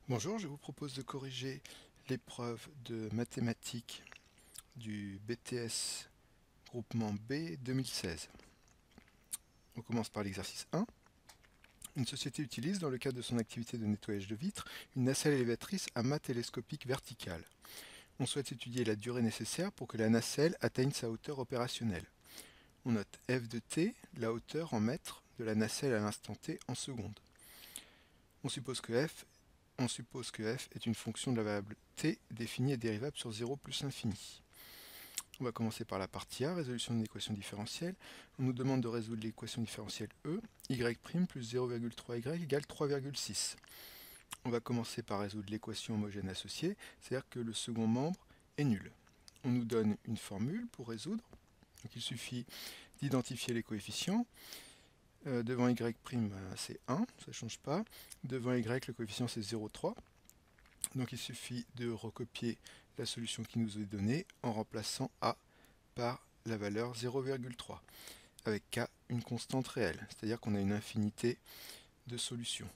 Bonjour, je vous propose de corriger l'épreuve de mathématiques du BTS groupement B 2016. On commence par l'exercice 1. Une société utilise, dans le cadre de son activité de nettoyage de vitres, une nacelle élévatrice à mât télescopique verticale. On souhaite étudier la durée nécessaire pour que la nacelle atteigne sa hauteur opérationnelle. On note f de t, la hauteur en mètres de la nacelle à l'instant t en secondes. On suppose que f est une fonction de la variable t définie et dérivable sur 0 plus infini. On va commencer par la partie A, résolution d'une équation différentielle. On nous demande de résoudre l'équation différentielle E, y' plus 0,3y égale 3,6. On va commencer par résoudre l'équation homogène associée, c'est-à-dire que le second membre est nul. On nous donne une formule pour résoudre. Donc il suffit d'identifier les coefficients. Devant y', c'est 1, ça ne change pas. Devant y, le coefficient c'est 0,3. Donc il suffit de recopier la solution qui nous est donnée en remplaçant A par la valeur 0,3, avec K une constante réelle, c'est-à-dire qu'on a une infinité de solutions.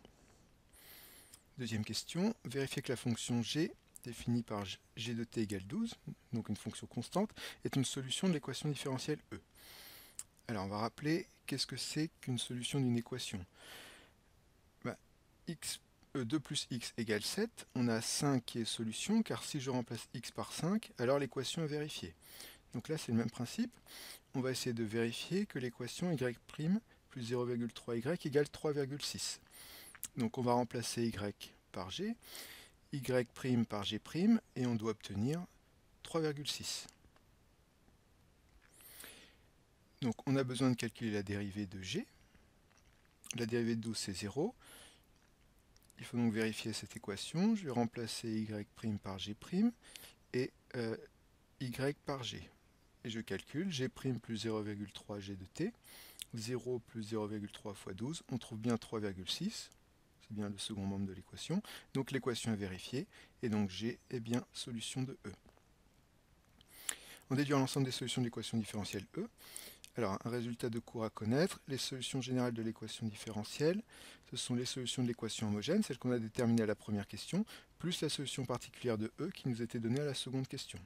Deuxième question, vérifier que la fonction G, définie par G de t égale 12, donc une fonction constante, est une solution de l'équation différentielle E. Alors on va rappeler qu'est-ce que c'est qu'une solution d'une équation. 2 plus x égale 7, on a 5 qui est solution, car si je remplace x par 5, alors l'équation est vérifiée. Donc là c'est le même principe, on va essayer de vérifier que l'équation y' plus 0,3y égale 3,6. Donc on va remplacer y par g, y' par g', et on doit obtenir 3,6. Donc on a besoin de calculer la dérivée de g. La dérivée de 12 c'est 0. Il faut donc vérifier cette équation. Je vais remplacer y' par g' et y par g. Et je calcule g' plus 0,3 g de t. 0 plus 0,3 fois 12, on trouve bien 3,6. C'est bien le second membre de l'équation. Donc l'équation est vérifiée et donc g est bien solution de E. On déduit l'ensemble des solutions de l'équation différentielle E. Alors, un résultat de cours à connaître, les solutions générales de l'équation différentielle, ce sont les solutions de l'équation homogène, celles qu'on a déterminées à la première question, plus la solution particulière de E qui nous était donnée à la seconde question.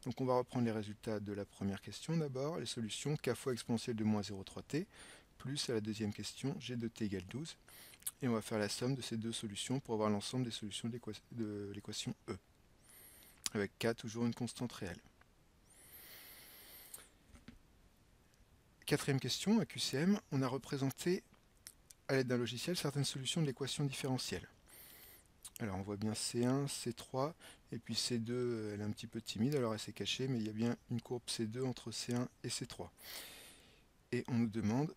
Donc on va reprendre les résultats de la première question d'abord, les solutions k fois exponentielle de moins 0,3t, plus à la deuxième question, g de t égale 12, et on va faire la somme de ces deux solutions pour avoir l'ensemble des solutions de l'équation E, avec k toujours une constante réelle. Quatrième question, à QCM, on a représenté à l'aide d'un logiciel certaines solutions de l'équation différentielle. Alors on voit bien C1, C3, et puis C2, elle est un petit peu timide, alors elle s'est cachée, mais il y a bien une courbe C2 entre C1 et C3. Et on nous demande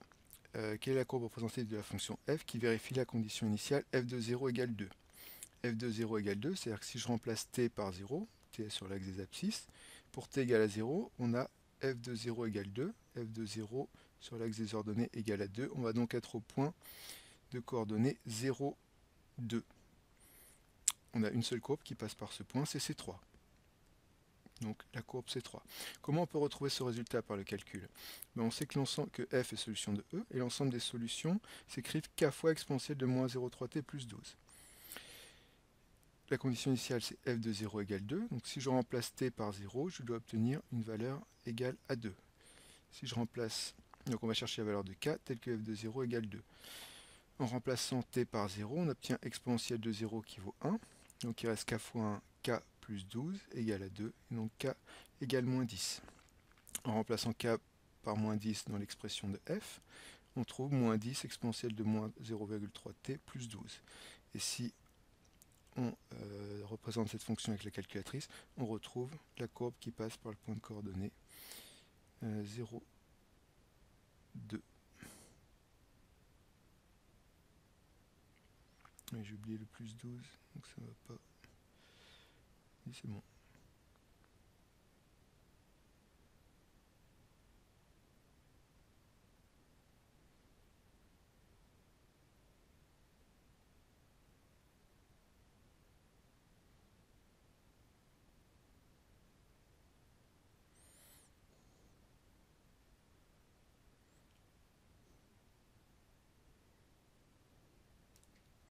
quelle est la courbe représentative de la fonction f qui vérifie la condition initiale f de 0 égale 2. f de 0 égale 2, c'est-à-dire que si je remplace t par 0, t est sur l'axe des abscisses, pour t égale à 0, on a f de 0 égale 2, f de 0 sur l'axe des ordonnées égale à 2. On va donc être au point de coordonnées 0, 2. On a une seule courbe qui passe par ce point, c'est C3. Donc la courbe C3. Comment on peut retrouver ce résultat par le calcul? On sait que f est solution de E, et l'ensemble des solutions s'écrivent k fois exponentielle de moins 0,3t plus 12. La condition initiale, c'est f de 0 égale 2. Donc si je remplace t par 0, je dois obtenir une valeur égale à 2. Si je remplace, donc on va chercher la valeur de k, telle que f de 0 égale 2. En remplaçant t par 0, on obtient exponentielle de 0 qui vaut 1. Donc il reste k fois 1, k plus 12 égale à 2. Et donc k égale moins 10. En remplaçant k par moins 10 dans l'expression de f, on trouve moins 10 exponentielle de moins 0,3t plus 12. Et si on représente cette fonction avec la calculatrice, on retrouve la courbe qui passe par le point de coordonnées 0, 2. J'ai oublié le plus 12, donc ça ne va pas. Et c'est bon.